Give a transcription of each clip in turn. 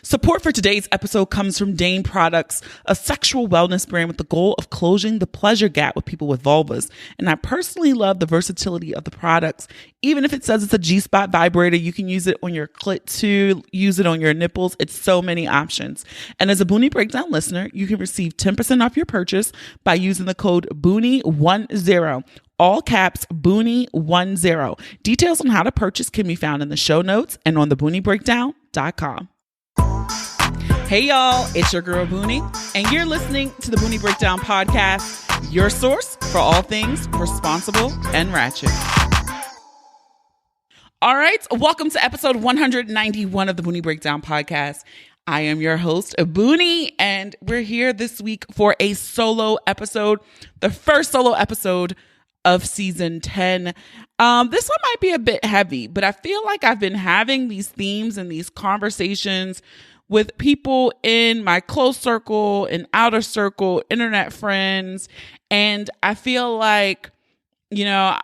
Support for today's episode comes from Dane Products, a sexual wellness brand with the goal of closing the pleasure gap with people with vulvas. And I personally love the versatility of the products. Even if it says it's a G-spot vibrator, you can use it on your clit too, use it on your nipples. It's so many options. And as a Boonie Breakdown listener, you can receive 10% off your purchase by using the code Boonie10. All caps, Boonie10. Details on how to purchase can be found in the show notes and on thebooниebreakdown.com. Hey y'all, it's your girl Boonie, and you're listening to the Boonie Breakdown podcast, your source for all things responsible and ratchet. All right, welcome to episode 191 of the Boonie Breakdown podcast. I am your host, Boonie, and we're here this week for a solo episode, the first solo episode of season 10. This one might be a bit heavy, but I feel like I've been having these themes and these conversations with people in my close circle and outer circle, internet friends. And I feel like, I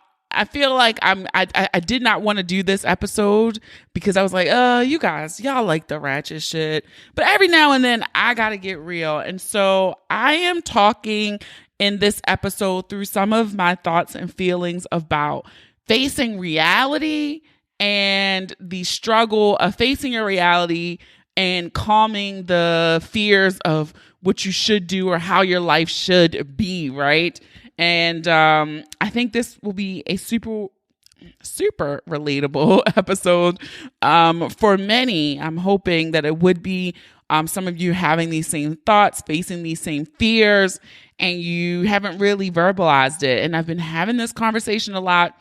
did not want to do this episode because I was like, you guys, y'all like the ratchet shit. But every now and then I got to get real. And so I am talking in this episode through some of my thoughts and feelings about facing reality and the struggle of facing your reality and calming the fears of what you should do or how your life should be, right? And I think this will be a super relatable episode for many. I'm hoping that it would be some of you having these same thoughts, facing these same fears, and you haven't really verbalized it. And I've been having this conversation a lot.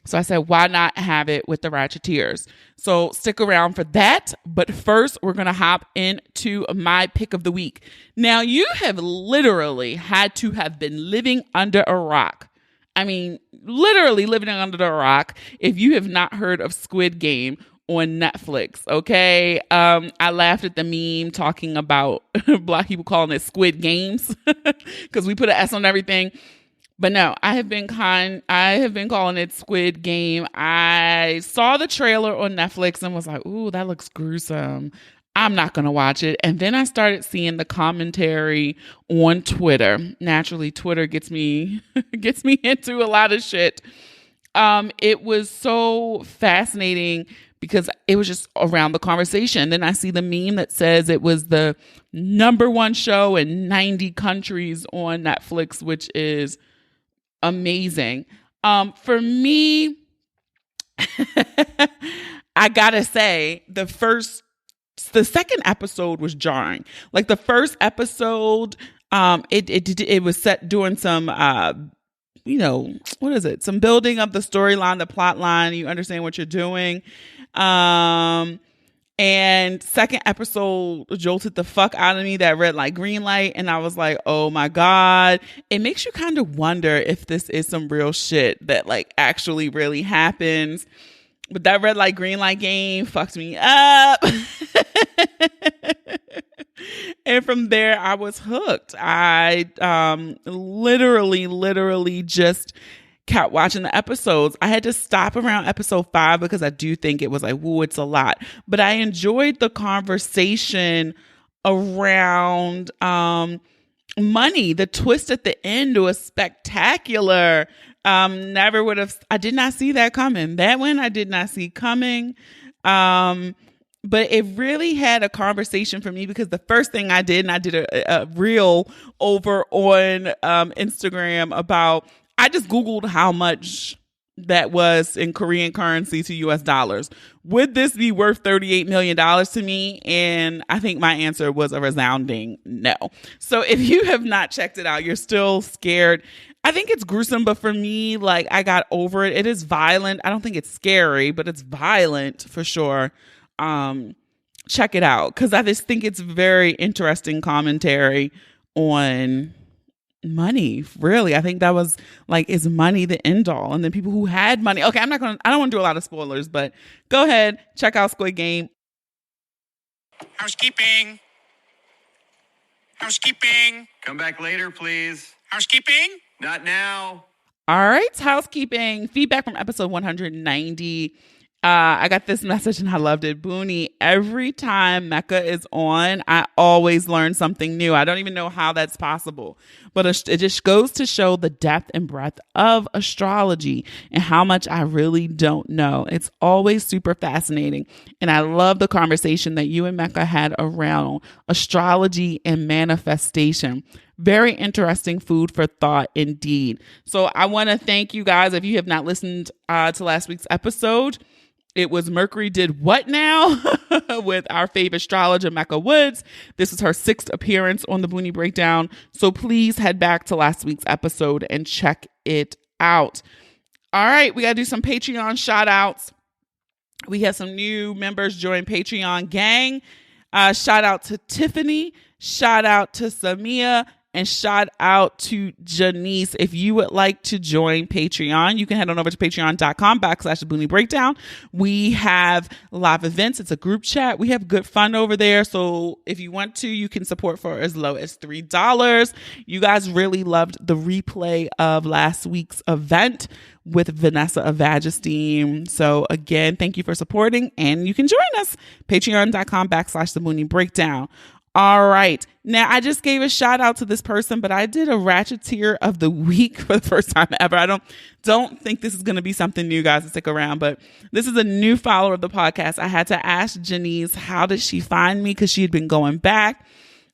So I said, why not have it with the Ratcheteers? So stick around for that. But first, we're going to hop into my pick of the week. Now, you have literally had to have been living under a rock. I mean, literally living under a rock if you have not heard of Squid Game on Netflix, okay? I laughed at the meme talking about Black people calling it Squid Games because we put an S on everything. But no, I have been calling it Squid Game. I saw the trailer on Netflix and was like, ooh, that looks gruesome. I'm not going to watch it. And then I started seeing the commentary on Twitter. Naturally, Twitter gets me into a lot of shit. It was so fascinating because it was just around the conversation. Then I see the meme that says it was the #1 show in 90 countries on Netflix, which is amazing. For me, I gotta say the second episode was jarring. Like the first episode, it was set doing some, some building of the storyline, the plot line. You understand what you're doing. And second episode jolted the fuck out of me, that red light, green light. And I was like, oh my God. It makes you kind of wonder if this is some real shit that like actually really happens. But that red light, green light game fucked me up. And from there, I was hooked. I literally just kept watching the episodes. I had to stop around episode 5 because I do think it was like, woo, it's a lot. But I enjoyed the conversation around money. The twist at the end was spectacular. I did not see that coming. That one I did not see coming. But it really had a conversation for me because the first thing I did, and I did a reel over on Instagram about, I just Googled how much that was in Korean currency to US dollars. Would this be worth $38 million to me? And I think my answer was a resounding no. So if you have not checked it out, you're still scared. I think it's gruesome, but for me, like, I got over it. It is violent. I don't think it's scary, but it's violent for sure. Check it out because I just think it's very interesting commentary on money. Really, I think that was like, is money the end all? And then people who had money. Okay, I don't want to do a lot of spoilers, but go ahead, check out Squid Game. Housekeeping. Come back later, please. Housekeeping. Not now. All right, housekeeping. Feedback from episode 190. I got this message and I loved it. Boonie, every time Mecca is on, I always learn something new. I don't even know how that's possible, but it just goes to show the depth and breadth of astrology and how much I really don't know. It's always super fascinating. And I love the conversation that you and Mecca had around astrology and manifestation. Very interesting food for thought indeed. So I want to thank you guys. If you have not listened to last week's episode, it was Mercury Did What Now with our favorite astrologer, Mecca Woods. This is her 6th appearance on the Boonie Breakdown. So please head back to last week's episode and check it out. All right, we got to do some Patreon shout outs. We have some new members join Patreon gang. Shout out to Tiffany. Shout out to Samia. And shout out to Janice. If you would like to join Patreon, you can head on over to patreon.com/the Boonie Breakdown. We have live events. It's a group chat. We have good fun over there. So if you want to, you can support for as low as $3. You guys really loved the replay of last week's event with Vanessa Evagestein. So again, thank you for supporting, and you can join us. Patreon.com/the Boonie Breakdown. All right. Now, I just gave a shout out to this person, but I did a Ratcheteer of the Week for the first time ever. I don't think this is going to be something new, guys, to stick around, but this is a new follower of the podcast. I had to ask Janice, how did she find me? Because she had been going back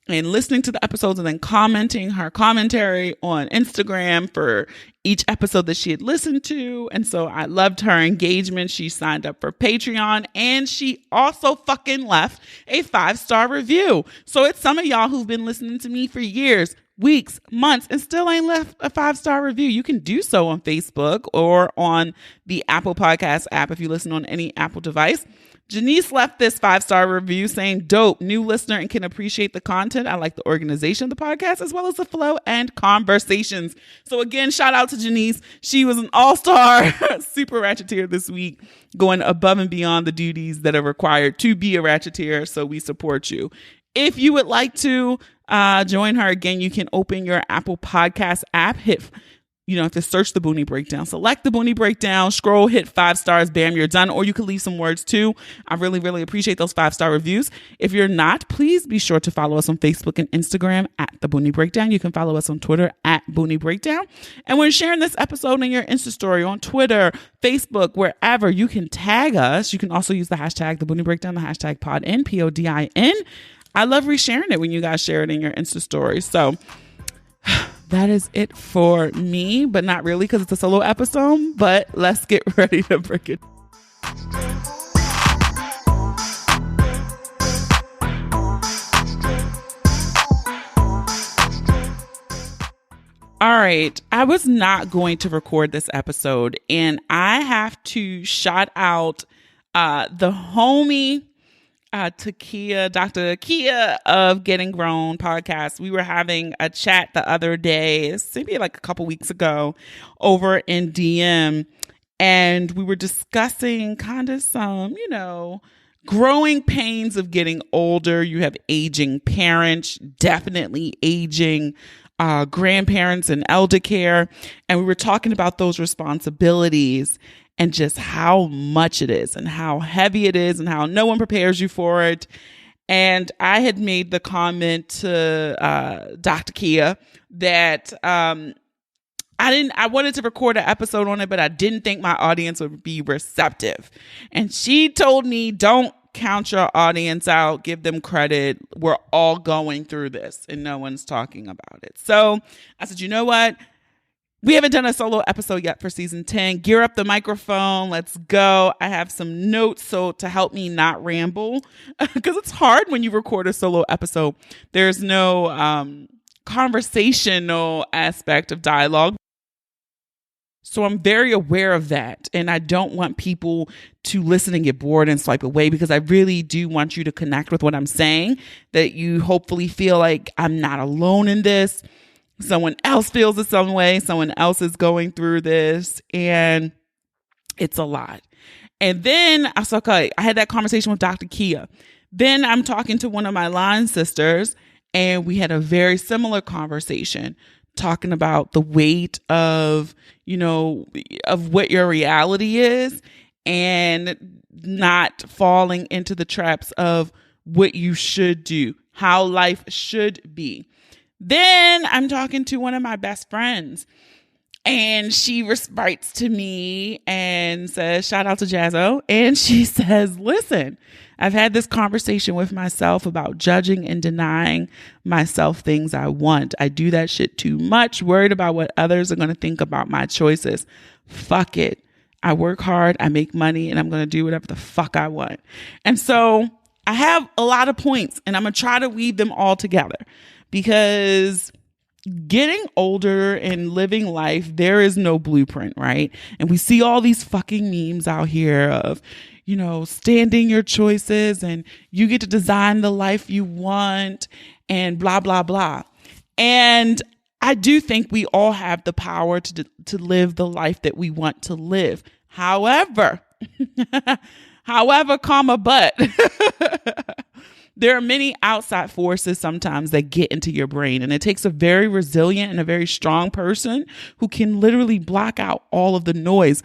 and listening to the episodes and then commenting her commentary on Instagram for each episode that she had listened to. And so I loved her engagement. She signed up for Patreon, and she also fucking left a 5-star review. So it's some of y'all who've been listening to me for years, weeks, months, and still ain't left a 5-star review. You can do so on Facebook or on the Apple Podcast app if you listen on any Apple device. Janice left this 5-star review saying, dope, new listener and can appreciate the content. I like the organization of the podcast as well as the flow and conversations. So again, shout out to Janice. She was an all-star super Ratcheteer this week, going above and beyond the duties that are required to be a Ratcheteer. So we support you. If you would like to join her, again, you can open your Apple Podcast app, you don't have to search the Boonie Breakdown. Select the Boonie Breakdown, scroll, hit 5 stars, bam, you're done. Or you can leave some words too. I really, really appreciate those 5-star reviews. If you're not, please be sure to follow us on Facebook and Instagram at the Boonie Breakdown. You can follow us on Twitter at Boonie Breakdown. And when sharing this episode in your Insta story on Twitter, Facebook, wherever, you can tag us. You can also use the hashtag the Boonie Breakdown, the hashtag PODIN, PODIN. I love resharing it when you guys share it in your Insta story. So that is it for me, but not really because it's a solo episode. But let's get ready to break it. All right. I was not going to record this episode, and I have to shout out the homie Takia, Dr. Takia of Getting Grown podcast. We were having a chat the other day, maybe like a couple weeks ago, over in DM, and we were discussing kind of some, growing pains of getting older. You have aging parents, definitely aging grandparents and elder care, and we were talking about those responsibilities and just how much it is and how heavy it is and how no one prepares you for it. And I had made the comment to Dr. Kia that I wanted to record an episode on it, but I didn't think my audience would be receptive. And she told me, don't count your audience out, give them credit. We're all going through this and no one's talking about it. So I said, you know what? We haven't done a solo episode yet for season 10. Gear up the microphone. Let's go. I have some notes to help me not ramble, because it's hard when you record a solo episode. There's no conversational aspect of dialogue. So I'm very aware of that. And I don't want people to listen and get bored and swipe away, because I really do want you to connect with what I'm saying, that you hopefully feel like I'm not alone in this. Someone else feels the same way. Someone else is going through this, and it's a lot. And then I said, okay, I had that conversation with Dr. Kia. Then I'm talking to one of my line sisters, and we had a very similar conversation talking about the weight of, of what your reality is. and not falling into the traps of what you should do, how life should be. Then I'm talking to one of my best friends, and she writes to me and says, shout out to Jazzo. And she says, listen, I've had this conversation with myself about judging and denying myself things I want. I do that shit too much, worried about what others are going to think about my choices. Fuck it. I work hard, I make money, and I'm going to do whatever the fuck I want. And so I have a lot of points, and I'm going to try to weave them all together, because getting older and living life, there is no blueprint, right? And we see all these fucking memes out here of, you know, standing your choices and you get to design the life you want and blah, blah, blah. And I do think we all have the power to live the life that we want to live. However, but there are many outside forces sometimes that get into your brain, and it takes a very resilient and a very strong person who can literally block out all of the noise.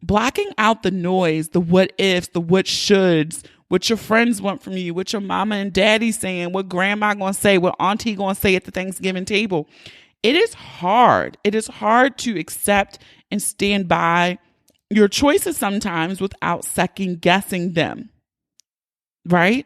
Blocking out the noise, the what ifs, the what shoulds, what your friends want from you, what your mama and daddy saying, what grandma gonna say, what auntie gonna say at the Thanksgiving table. It is hard. It is hard to accept and stand by your choices sometimes without second guessing them, right?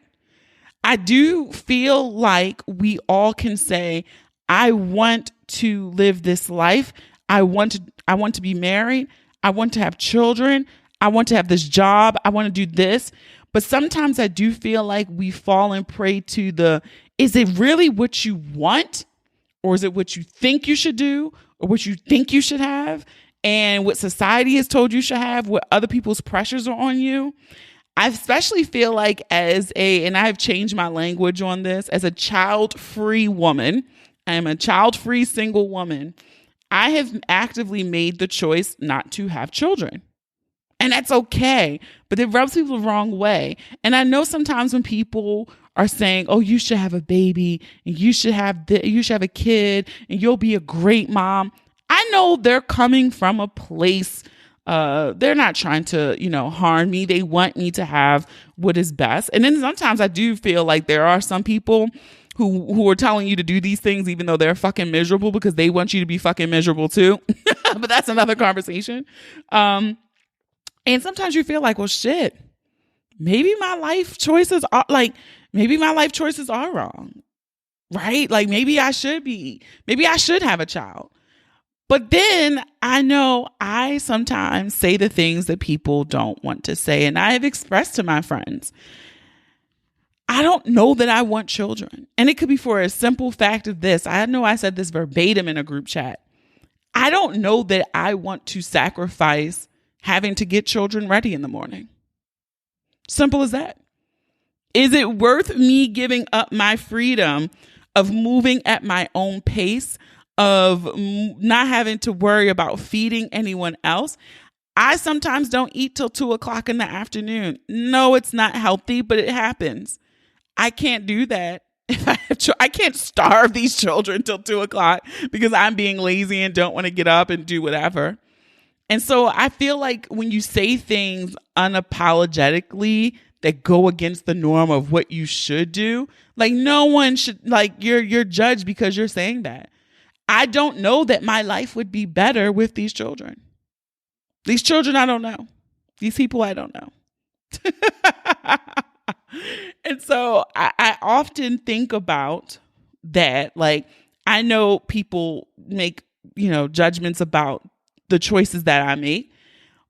I do feel like we all can say, I want to live this life. I want to be married. I want to have children. I want to have this job. I want to do this. But sometimes I do feel like we fall and prey to is it really what you want? Or is it what you think you should do? Or what you think you should have? And what society has told you should have? What other people's pressures are on you? I especially feel like and I've changed my language on this, as a child-free woman, I am a child-free single woman. I have actively made the choice not to have children. And that's okay, but it rubs people the wrong way. And I know sometimes when people are saying, oh, you should have a baby and you should have a kid and you'll be a great mom. I know they're coming from a place, they're not trying to, harm me. They want me to have what is best. And then sometimes I do feel like there are some people who are telling you to do these things, even though they're fucking miserable, because they want you to be fucking miserable too. But that's another conversation. And sometimes you feel like, well, shit, maybe my life choices are wrong, right? Like maybe I should have a child. But then I know I sometimes say the things that people don't want to say. And I have expressed to my friends, I don't know that I want children. And it could be for a simple fact of this. I know I said this verbatim in a group chat. I don't know that I want to sacrifice having to get children ready in the morning. Simple as that. Is it worth me giving up my freedom of moving at my own pace, of not having to worry about feeding anyone else? I sometimes don't eat till 2:00 in the afternoon. No, it's not healthy, but it happens. I can't do that. I can't starve these children till 2:00 because I'm being lazy and don't want to get up and do whatever. And so I feel like when you say things unapologetically that go against the norm of what you should do, like no one should, like you're judged because you're saying that. I don't know that my life would be better with these children. These children, I don't know. These people, I don't know. And so I often think about that. Like, I know people make, judgments about the choices that I make,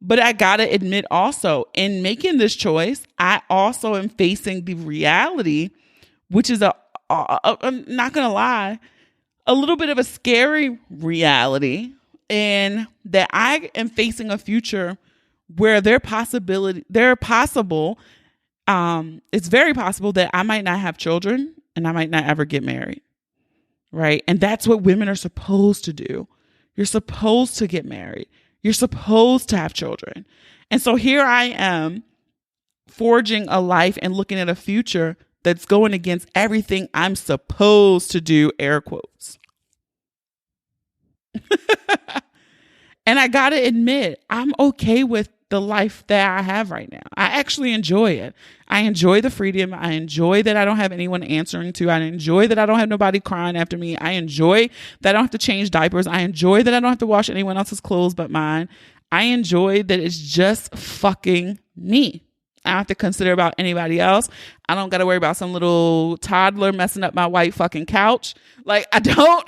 but I gotta admit also, in making this choice, I also am facing the reality, which is I'm not gonna lie, a little bit of a scary reality, and that I am facing a future where it's very possible that I might not have children and I might not ever get married. Right. And that's what women are supposed to do. You're supposed to get married. You're supposed to have children. And so here I am forging a life and looking at a future that's going against everything I'm supposed to do, air quotes. And I got to admit, I'm okay with the life that I have right now. I actually enjoy it. I enjoy the freedom. I enjoy that I don't have anyone answering to. I enjoy that I don't have nobody crying after me. I enjoy that I don't have to change diapers. I enjoy that I don't have to wash anyone else's clothes but mine. I enjoy that it's just fucking me. I don't have to consider about anybody else. I don't got to worry about some little toddler messing up my white fucking couch. Like, I don't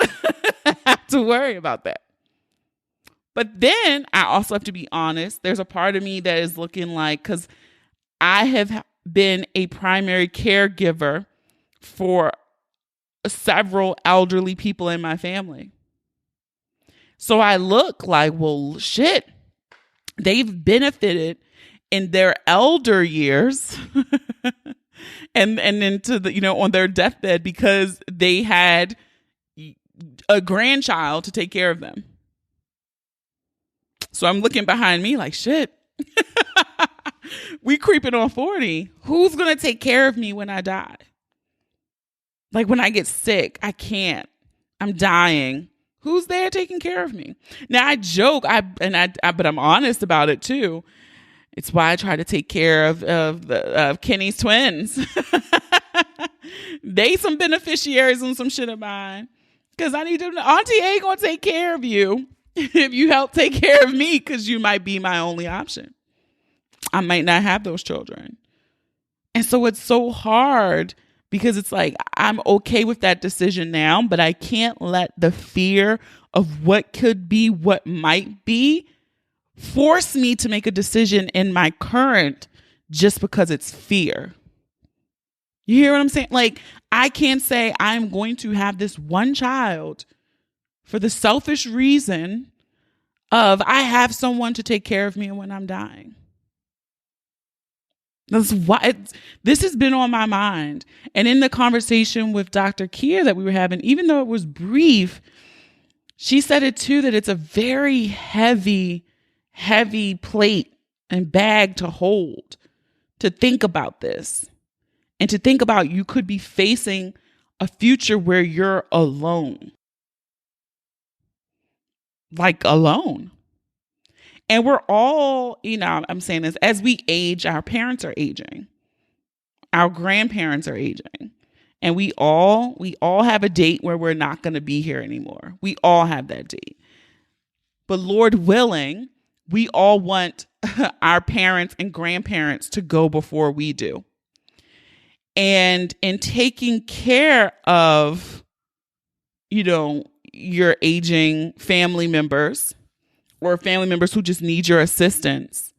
have to worry about that. But then I also have to be honest. There's a part of me that is looking like, because I have been a primary caregiver for several elderly people in my family. So I look like, well, shit, they've benefited in their elder years and into the, on their deathbed because they had a grandchild to take care of them. So I'm looking behind me like, shit, we creeping on 40. Who's going to take care of me when I die? Like when I get sick, I can't. I'm dying. Who's there taking care of me? Now I joke, but I'm honest about it too. It's why I try to take care of Kenny's twins. They some beneficiaries on some shit of mine. Because I need to, Auntie ain't going to take care of you if you help take care of me, because you might be my only option. I might not have those children. And so it's so hard because it's like, I'm okay with that decision now, but I can't let the fear of what could be, what might be, force me to make a decision in my current just because it's fear. You hear what I'm saying? Like, I can't say I'm going to have this one child for the selfish reason of I have someone to take care of me when I'm dying. That's why this has been on my mind. And in the conversation with Dr. Kia that we were having, even though it was brief, she said it too, that it's a very heavy plate and bag to hold, to think about this and to think about you could be facing a future where you're alone. Like alone. And we're all, I'm saying this, as we age, our parents are aging. Our grandparents are aging. And we all have a date where we're not going to be here anymore. We all have that date. But Lord willing, we all want our parents and grandparents to go before we do. And in taking care of, your aging family members or family members who just need your assistance,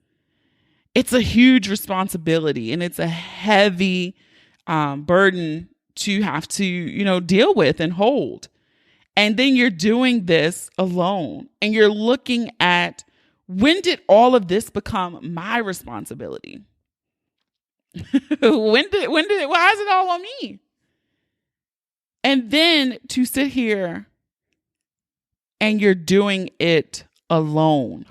it's a huge responsibility and it's a heavy burden to have to, deal with and hold. And then you're doing this alone and you're looking at, when did all of this become my responsibility? Why is it all on me? And then to sit here and you're doing it alone.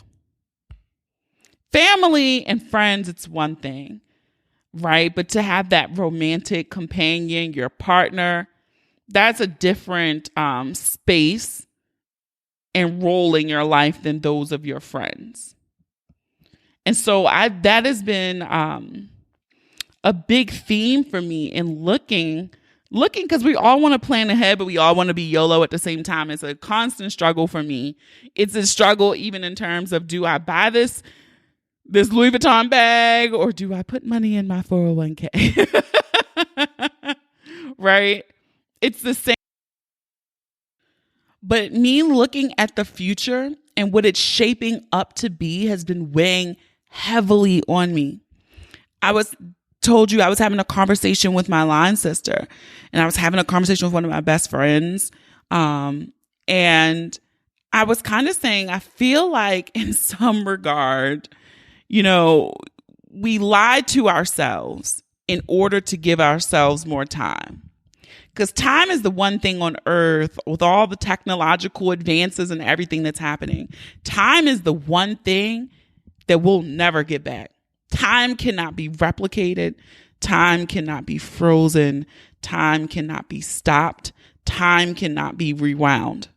Family and friends, it's one thing, right? But to have that romantic companion, your partner, that's a different space and role in your life than those of your friends. And so that has been a big theme for me in looking, because we all want to plan ahead, but we all want to be YOLO at the same time. It's a constant struggle for me. It's a struggle even in terms of, do I buy this Louis Vuitton bag or do I put money in my 401k? Right? It's the same. But me looking at the future and what it's shaping up to be has been weighing heavily on me. Told you I was having a conversation with my line sister, and I was having a conversation with one of my best friends. And I was kind of saying, I feel like in some regard, we lied to ourselves in order to give ourselves more time. Because time is the one thing on earth, with all the technological advances and everything that's happening, time is the one thing that we'll never get back. Time cannot be replicated. Time cannot be frozen. Time cannot be stopped. Time cannot be rewound,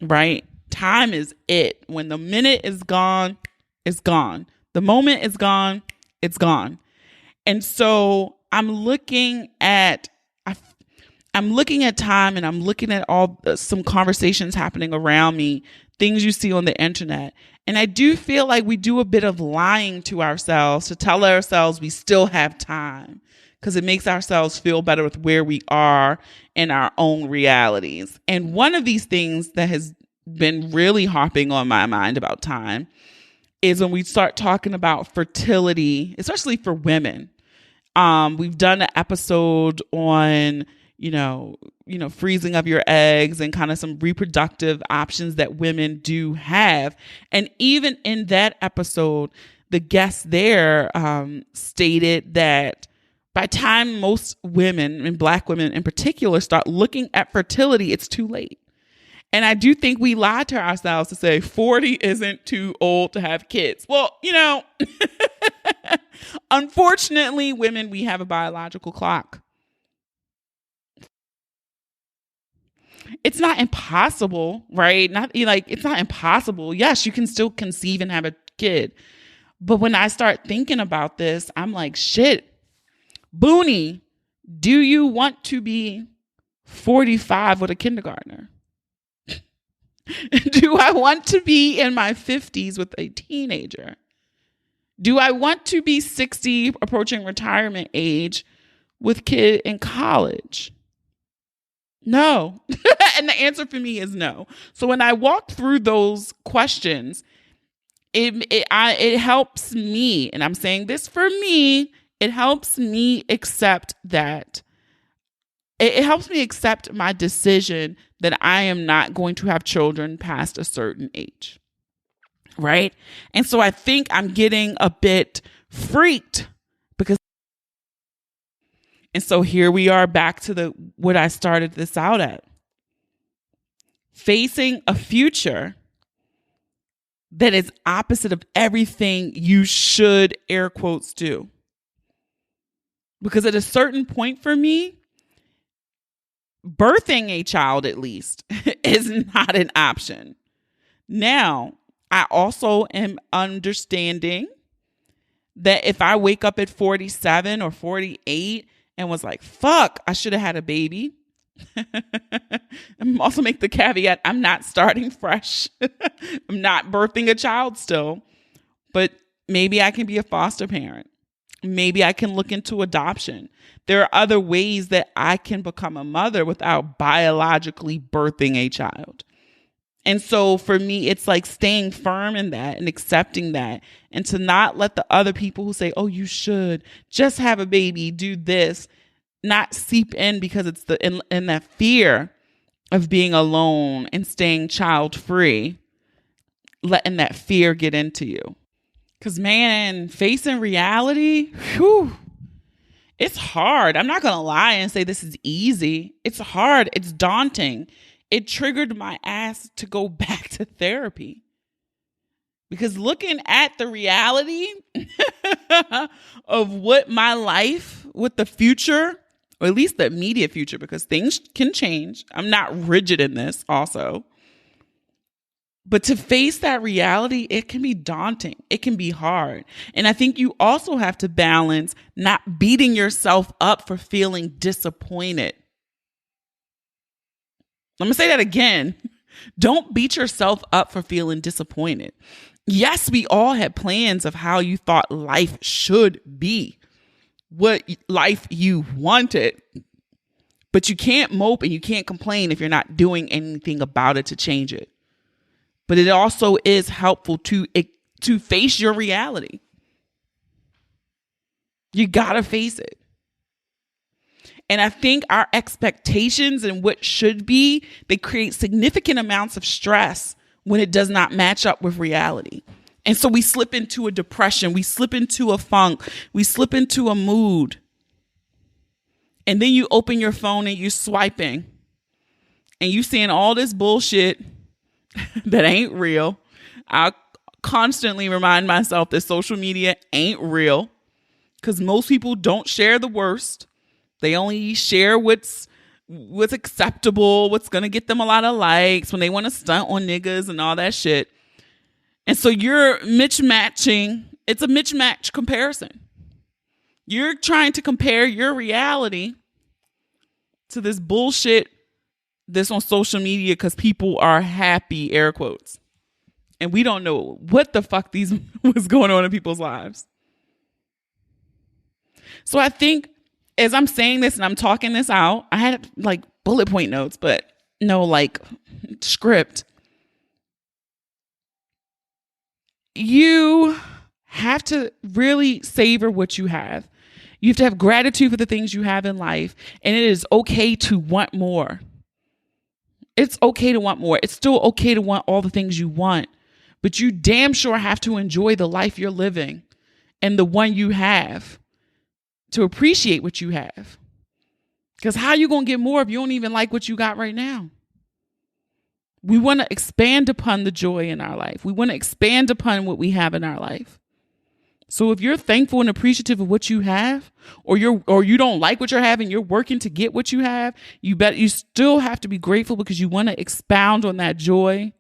right? Time is it. When the minute is gone, it's gone. The moment is gone, it's gone. And so I'm looking at time, and I'm looking at some conversations happening around me, things you see on the internet. And I do feel like we do a bit of lying to ourselves to tell ourselves we still have time, because it makes ourselves feel better with where we are in our own realities. And one of these things that has been really hopping on my mind about time is when we start talking about fertility, especially for women. We've done an episode on, freezing of your eggs and kind of some reproductive options that women do have. And even in that episode, the guest there stated that by the time most women, and Black women in particular, start looking at fertility, it's too late. And I do think we lie to ourselves to say 40 isn't too old to have kids. Well, unfortunately, women, we have a biological clock. It's not impossible, right? It's not impossible. Yes, you can still conceive and have a kid. But when I start thinking about this, I'm like, shit, Boonie, do you want to be 45 with a kindergartner? Do I want to be in my 50s with a teenager? Do I want to be 60, approaching retirement age, with kid in college? No. And the answer for me is no. So when I walk through those questions, it helps me, and I'm saying this for me, it helps me accept that. It helps me accept my decision that I am not going to have children past a certain age. Right? And so I think I'm getting a bit freaked because. And so here we are back to what I started this out at. Facing a future that is opposite of everything you should, air quotes, do. Because at a certain point for me, birthing a child, at least, is not an option. Now, I also am understanding that if I wake up at 47 or 48 and was like, fuck, I should have had a baby. I'm also make the caveat, I'm not starting fresh. I'm not birthing a child still, but maybe I can be a foster parent. Maybe I can look into adoption. There are other ways that I can become a mother without biologically birthing a child. And so for me, it's like staying firm in that and accepting that, and to not let the other people who say, oh, you should just have a baby, do this, not seep in, because it's in that fear of being alone and staying child free, letting that fear get into you. Because, man, facing reality, it's hard. I'm not going to lie and say this is easy. It's hard. It's daunting. It triggered my ass to go back to therapy. Because looking at the reality of what my life, what the future, or at least the immediate future, because things can change. I'm not rigid in this also. But to face that reality, it can be daunting. It can be hard. And I think you also have to balance not beating yourself up for feeling disappointed. I'm going to say that again. Don't beat yourself up for feeling disappointed. Yes, we all had plans of how you thought life should be, what life you wanted. But you can't mope and you can't complain if you're not doing anything about it to change it. But it also is helpful to face your reality. You got to face it. And I think our expectations and what should be, they create significant amounts of stress when it does not match up with reality. And so we slip into a depression, we slip into a funk, we slip into a mood. And then you open your phone and you're swiping and you seeing all this bullshit that ain't real. I constantly remind myself that social media ain't real, because most people don't share the worst. They only share what's acceptable, what's going to get them a lot of likes when they want to stunt on niggas and all that shit. And so you're mismatching It's a mismatch comparison. You're trying to compare your reality to this bullshit that's on social media because people are happy, air quotes. And we don't know what the fuck was going on in people's lives. So I think as I'm saying this and I'm talking this out, I had like bullet point notes, but no like script. You have to really savor what you have. You have to have gratitude for the things you have in life. And it is okay to want more. It's okay to want more. It's still okay to want all the things you want. But you damn sure have to enjoy the life you're living and the one you have to appreciate what you have. Because how are you going to get more if you don't even like what you got right now? We want to expand upon the joy in our life. We want to expand upon what we have in our life. So if you're thankful and appreciative of what you have, or you don't like what you're having, you're working to get what you have, you still have to be grateful because you want to expound on that joy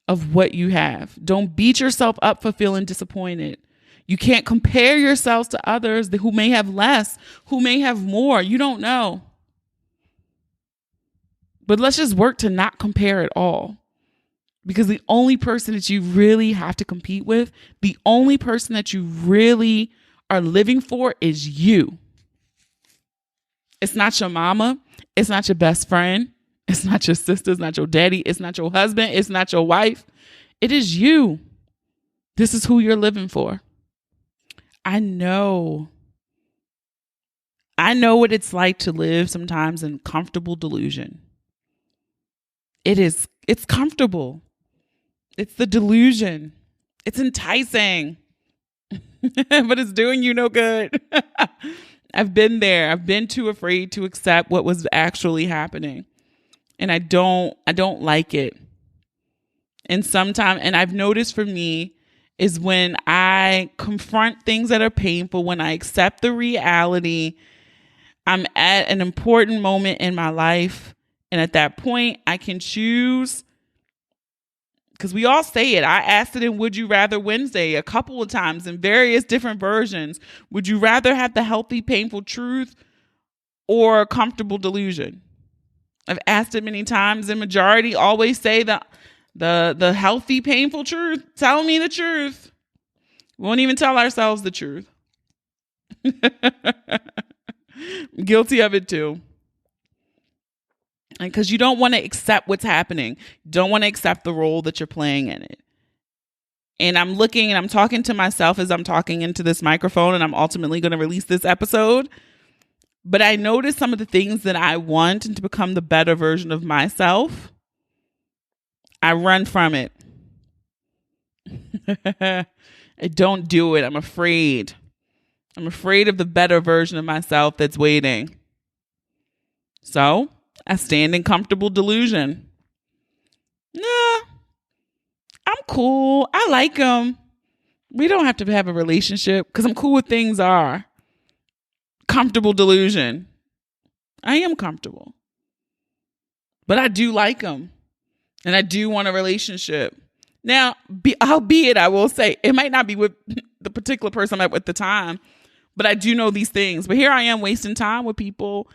of what you have. Don't beat yourself up for feeling disappointed. You can't compare yourselves to others who may have less, who may have more. You don't know. But let's just work to not compare at all. Because the only person that you really have to compete with, the only person that you really are living for is you. It's not your mama. It's not your best friend. It's not your sister. It's not your daddy. It's not your husband. It's not your wife. It is you. This is who you're living for. I know what it's like to live sometimes in comfortable delusion. It's comfortable. It's the delusion. It's enticing, but it's doing you no good. I've been there. I've been too afraid to accept what was actually happening. And I don't like it. And I've noticed for me is when I confront things that are painful, when I accept the reality, I'm at an important moment in my life. And at that point, I can choose, because we all say it. I asked it in Would You Rather Wednesday a couple of times in various different versions. Would you rather have the healthy, painful truth or comfortable delusion? I've asked it many times. The majority always say the healthy, painful truth. Tell me the truth. We won't even tell ourselves the truth. I'm guilty of it too. And because you don't want to accept what's happening. You don't want to accept the role that you're playing in it. And I'm looking and I'm talking to myself as I'm talking into this microphone, and I'm ultimately going to release this episode. But I notice some of the things that I want and to become the better version of myself. I run from it. I don't do it. I'm afraid. I'm afraid of the better version of myself that's waiting. So I stand in comfortable delusion. Nah, I'm cool. I like him. We don't have to have a relationship because I'm cool with things are. Comfortable delusion. I am comfortable. But I do like him. And I do want a relationship. Now, albeit I will say, it might not be with the particular person I'm at the time, but I do know these things. But here I am wasting time with people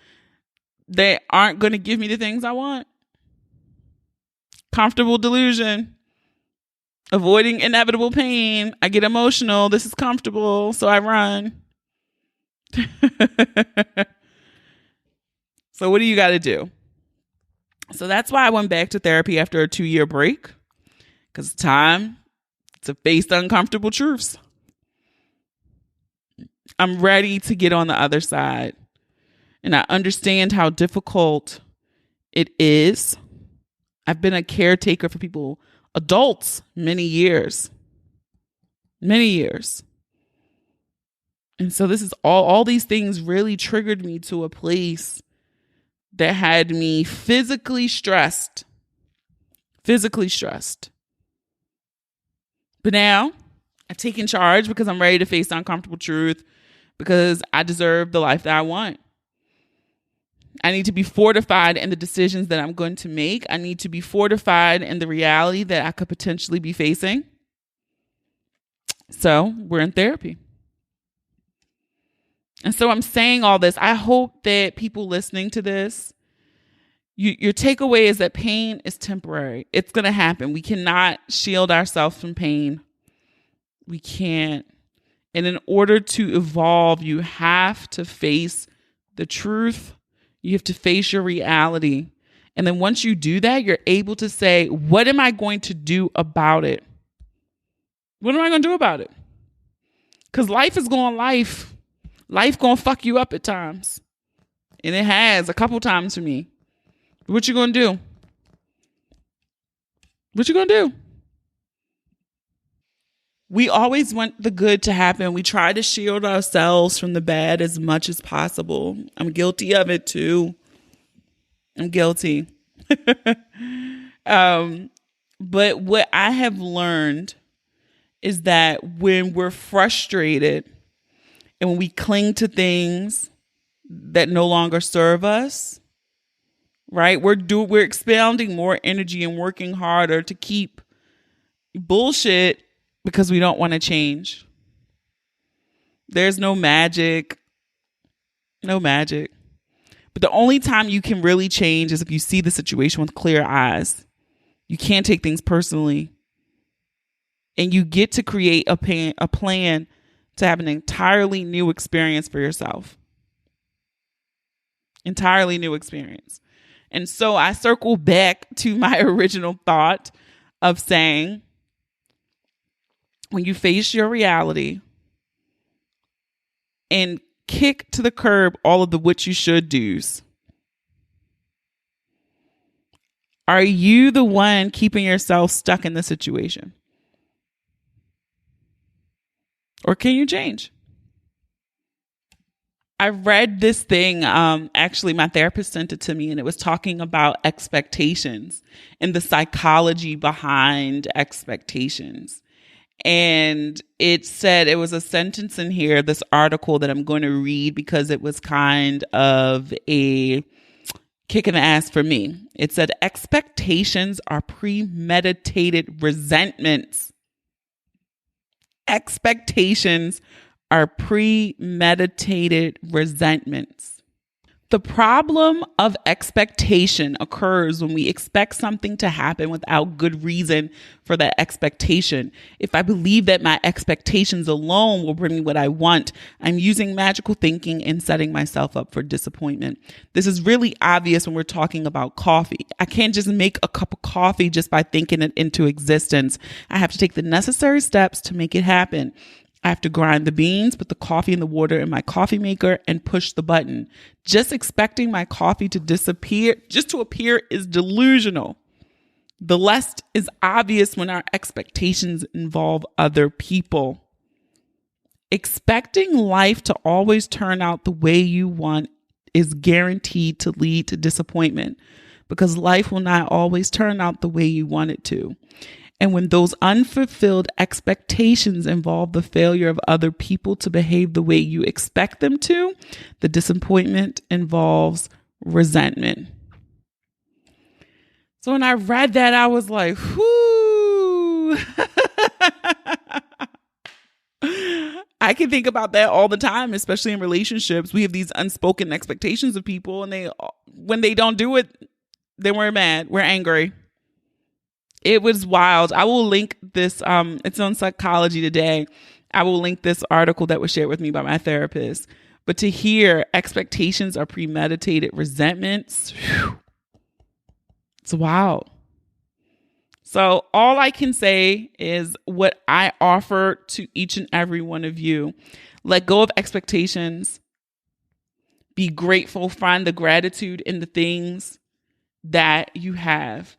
that aren't going to give me the things I want. Comfortable delusion. Avoiding inevitable pain. I get emotional. This is comfortable, so I run. So what do you got to do? So that's why I went back to therapy after a 2-year break. Because it's time to face the uncomfortable truths. I'm ready to get on the other side. And I understand how difficult it is. I've been a caretaker for people, adults, many years. Many years. And so this is all these things really triggered me to a place that had me physically stressed. Physically stressed. But now I've taken charge because I'm ready to face the uncomfortable truth, because I deserve the life that I want. I need to be fortified in the decisions that I'm going to make. I need to be fortified in the reality that I could potentially be facing. So we're in therapy. And so I'm saying all this. I hope that people listening to this, your takeaway is that pain is temporary. It's going to happen. We cannot shield ourselves from pain. We can't. And in order to evolve, you have to face the truth. You have to face your reality. And then once you do that, you're able to say, what am I going to do about it? What am I going to do about it? Because life is going life. Life going to fuck you up at times. And it has a couple times for me. What you going to do? What you going to do? We always want the good to happen. We try to shield ourselves from the bad as much as possible. I'm guilty of it too. I'm guilty. But what I have learned is that when we're frustrated and when we cling to things that no longer serve us, right? We're expounding more energy and working harder to keep bullshit because we don't want to change. There's no magic. No magic. But the only time you can really change is if you see the situation with clear eyes. You can't take things personally. And you get to create a plan to have an entirely new experience for yourself. Entirely new experience. And so I circle back to my original thought of saying, when you face your reality and kick to the curb all of the what you should do's, are you the one keeping yourself stuck in the situation? Or can you change? I read this thing. Actually, my therapist sent it to me, and it was talking about expectations and the psychology behind expectations. And it said, it was a sentence in here, this article that I'm going to read because it was kind of a kick in the ass for me. It said, expectations are premeditated resentments. Expectations are premeditated resentments. The problem of expectation occurs when we expect something to happen without good reason for that expectation. If I believe that my expectations alone will bring me what I want, I'm using magical thinking and setting myself up for disappointment. This is really obvious when we're talking about coffee. I can't just make a cup of coffee just by thinking it into existence. I have to take the necessary steps to make it happen. I have to grind the beans, put the coffee and the water in my coffee maker, and push the button. Just expecting my coffee to appear is delusional. The less is obvious when our expectations involve other people. Expecting life to always turn out the way you want is guaranteed to lead to disappointment because life will not always turn out the way you want it to. And when those unfulfilled expectations involve the failure of other people to behave the way you expect them to, the disappointment involves resentment. So when I read that, I was like, whoo. I can think about that all the time, especially in relationships. We have these unspoken expectations of people, and when they don't do it, then we're mad, we're angry. It was wild. I will link this. It's on Psychology Today. I will link this article that was shared with me by my therapist. But to hear expectations are premeditated resentments, whew, it's wild. So all I can say is what I offer to each and every one of you. Let go of expectations. Be grateful. Find the gratitude in the things that you have.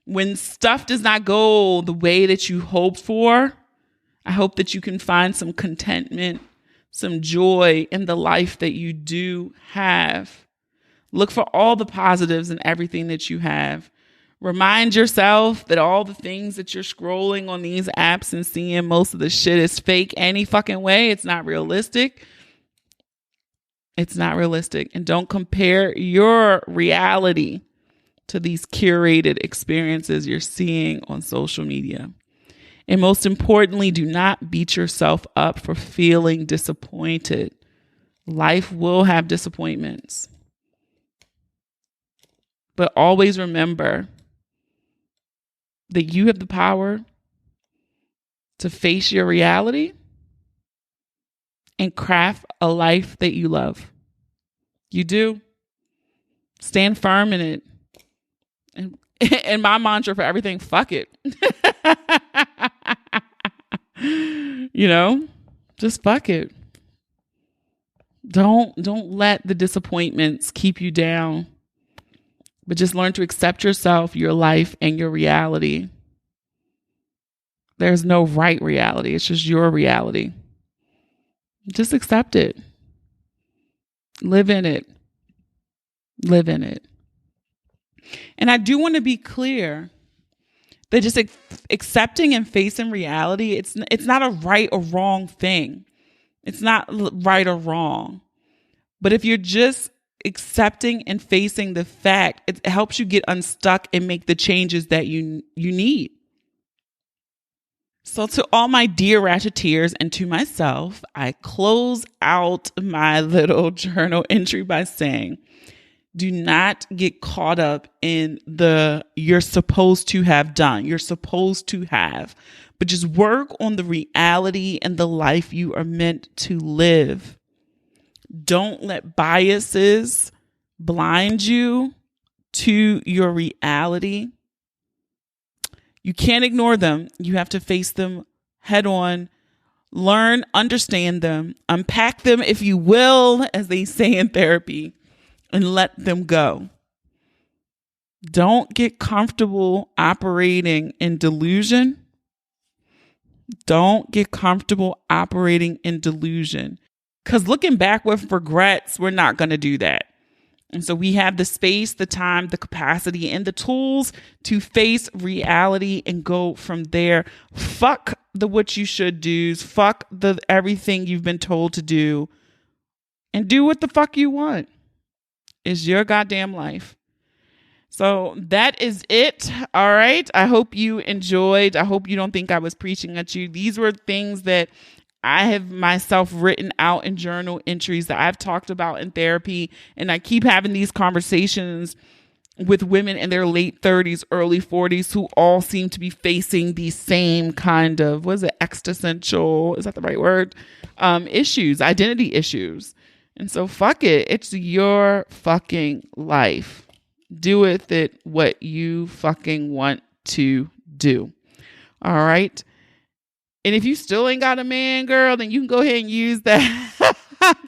When stuff does not go the way that you hope for, I hope that you can find some contentment, some joy in the life that you do have. Look for all the positives in everything that you have. Remind yourself that all the things that you're scrolling on these apps and seeing, most of the shit is fake any fucking way. It's not realistic. It's not realistic. And don't compare your reality to these curated experiences you're seeing on social media. And most importantly, do not beat yourself up for feeling disappointed. Life will have disappointments. But always remember that you have the power to face your reality and craft a life that you love. You do. Stand firm in it. And my mantra for everything, fuck it. Just fuck it. Don't let the disappointments keep you down, but just learn to accept yourself, your life, and your reality. There's no right reality. It's just your reality. Just accept it. Live in it. Live in it. And I do want to be clear that just accepting and facing reality, it's not a right or wrong thing. It's not right or wrong. But if you're just accepting and facing the fact, it helps you get unstuck and make the changes that you need. So to all my dear Ratcheteers and to myself, I close out my little journal entry by saying, do not get caught up in the you're supposed to have done, you're supposed to have, but just work on the reality and the life you are meant to live. Don't let biases blind you to your reality. You can't ignore them. You have to face them head on. Learn, understand them, unpack them, if you will, as they say in therapy, and let them go. Don't get comfortable operating in delusion. Don't get comfortable operating in delusion. Because looking back with regrets, we're not going to do that. And so we have the space, the time, the capacity, and the tools to face reality and go from there. Fuck the what you should do's. Fuck the everything you've been told to do. And do what the fuck you want. It's your goddamn life. So that is it. All right. I hope you enjoyed. I hope you don't think I was preaching at you. These were things that I have myself written out in journal entries that I've talked about in therapy. And I keep having these conversations with women in their late 30s, early 40s, who all seem to be facing the same kind of, existential, is that the right word? Issues, identity issues. And so fuck it. It's your fucking life. Do with it what you fucking want to do. All right. And if you still ain't got a man, girl, then you can go ahead and use that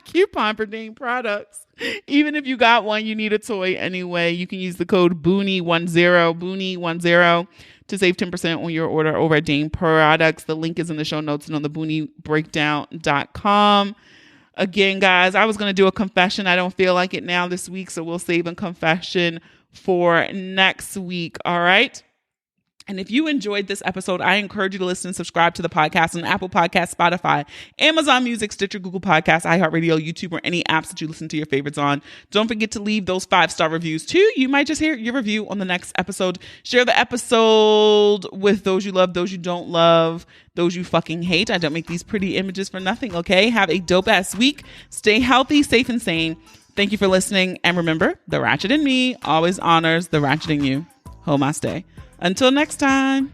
coupon for Dame products. Even if you got one, you need a toy anyway. You can use the code Boonie10, Boonie10 to save 10% on your order over at Dame Products. The link is in the show notes and on the BoonieBreakdown.com. Again, guys, I was going to do a confession. I don't feel like it now this week, so we'll save a confession for next week. All right. And if you enjoyed this episode, I encourage you to listen and subscribe to the podcast on Apple Podcasts, Spotify, Amazon Music, Stitcher, Google Podcasts, iHeartRadio, YouTube, or any apps that you listen to your favorites on. Don't forget to leave those 5-star reviews too. You might just hear your review on the next episode. Share the episode with those you love, those you don't love, those you fucking hate. I don't make these pretty images for nothing, okay? Have a dope ass week. Stay healthy, safe, and sane. Thank you for listening. And remember, the ratchet in me always honors the ratchet in you. Namaste. Until next time.